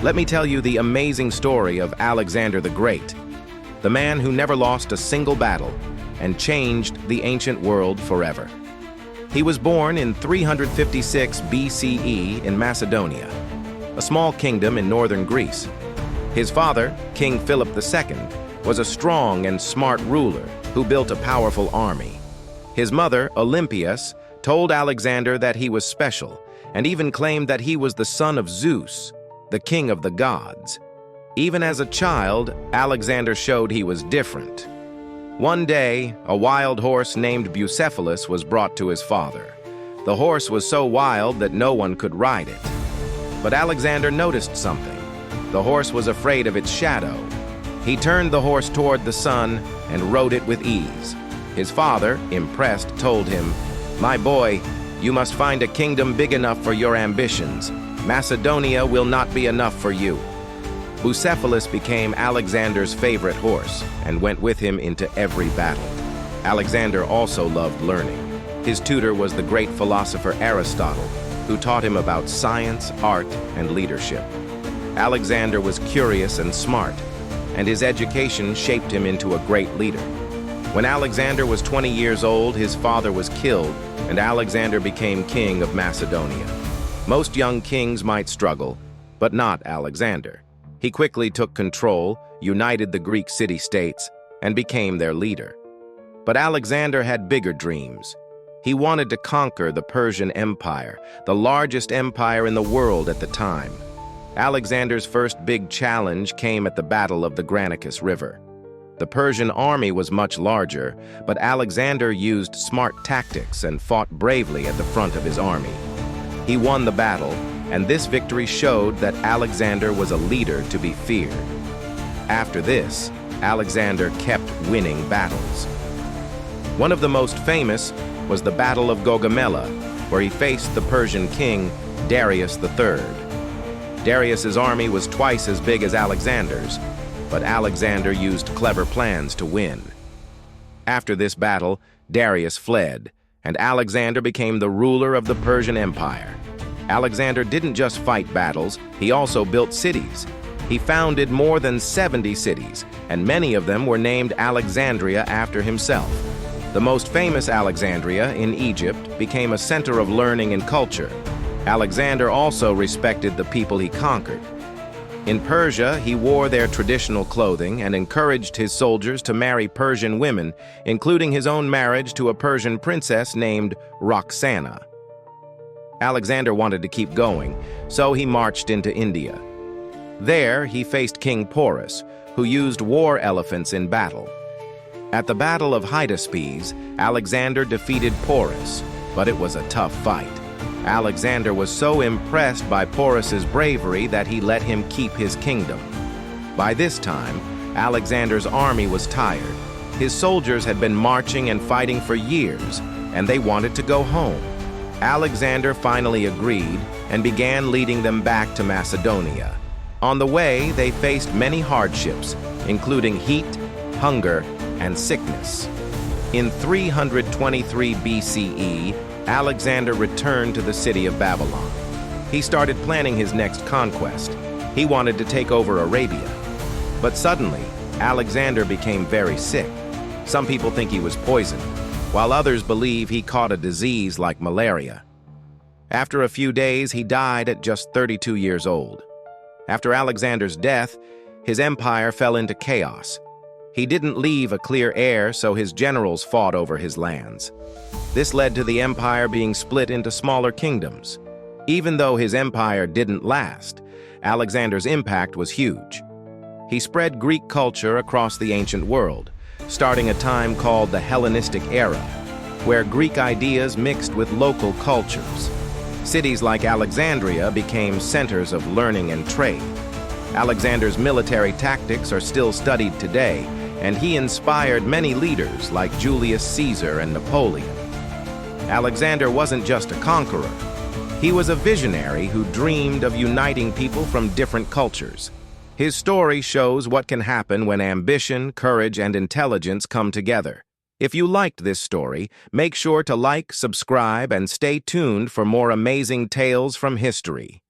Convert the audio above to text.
Let me tell you the amazing story of Alexander the Great, the man who never lost a single battle and changed the ancient world forever. He was born in 356 BCE in Macedonia, a small kingdom in northern Greece. His father, King Philip II, was a strong and smart ruler who built a powerful army. His mother, Olympias, told Alexander that he was special and even claimed that he was the son of Zeus, the king of the gods. Even as a child, Alexander showed he was different. One day, a wild horse named Bucephalus was brought to his father. The horse was so wild that no one could ride it. But Alexander noticed something. The horse was afraid of its shadow. He turned the horse toward the sun and rode it with ease. His father, impressed, told him, "My boy, you must find a kingdom big enough for your ambitions. Macedonia will not be enough for you." Bucephalus became Alexander's favorite horse and went with him into every battle. Alexander also loved learning. His tutor was the great philosopher Aristotle, who taught him about science, art, and leadership. Alexander was curious and smart, and his education shaped him into a great leader. When Alexander was 20 years old, his father was killed, and Alexander became king of Macedonia. Most young kings might struggle, but not Alexander. He quickly took control, united the Greek city-states, and became their leader. But Alexander had bigger dreams. He wanted to conquer the Persian Empire, the largest empire in the world at the time. Alexander's first big challenge came at the Battle of the Granicus River. The Persian army was much larger, but Alexander used smart tactics and fought bravely at the front of his army. He won the battle, and this victory showed that Alexander was a leader to be feared. After this, Alexander kept winning battles. One of the most famous was the Battle of Gaugamela, where he faced the Persian king, Darius III. Darius's army was twice as big as Alexander's, but Alexander used clever plans to win. After this battle, Darius fled, and Alexander became the ruler of the Persian Empire. Alexander didn't just fight battles, he also built cities. He founded more than 70 cities, and many of them were named Alexandria after himself. The most famous Alexandria in Egypt became a center of learning and culture. Alexander also respected the people he conquered. In Persia, he wore their traditional clothing and encouraged his soldiers to marry Persian women, including his own marriage to a Persian princess named Roxana. Alexander wanted to keep going, so he marched into India. There, he faced King Porus, who used war elephants in battle. At the Battle of Hydaspes, Alexander defeated Porus, but it was a tough fight. Alexander was so impressed by Porus's bravery that he let him keep his kingdom. By this time, Alexander's army was tired. His soldiers had been marching and fighting for years, and they wanted to go home. Alexander finally agreed and began leading them back to Macedonia. On the way, they faced many hardships, including heat, hunger, and sickness. In 323 BCE, Alexander returned to the city of Babylon. He started planning his next conquest. He wanted to take over Arabia. But suddenly, Alexander became very sick. Some people think he was poisoned, while others believe he caught a disease like malaria. After a few days, he died at just 32 years old. After Alexander's death, his empire fell into chaos. He didn't leave a clear heir, so his generals fought over his lands. This led to the empire being split into smaller kingdoms. Even though his empire didn't last, Alexander's impact was huge. He spread Greek culture across the ancient world, starting a time called the Hellenistic era, where Greek ideas mixed with local cultures. Cities like Alexandria became centers of learning and trade. Alexander's military tactics are still studied today, and he inspired many leaders like Julius Caesar and Napoleon. Alexander wasn't just a conqueror. He was a visionary who dreamed of uniting people from different cultures. His story shows what can happen when ambition, courage, and intelligence come together. If you liked this story, make sure to like, subscribe, and stay tuned for more amazing tales from history.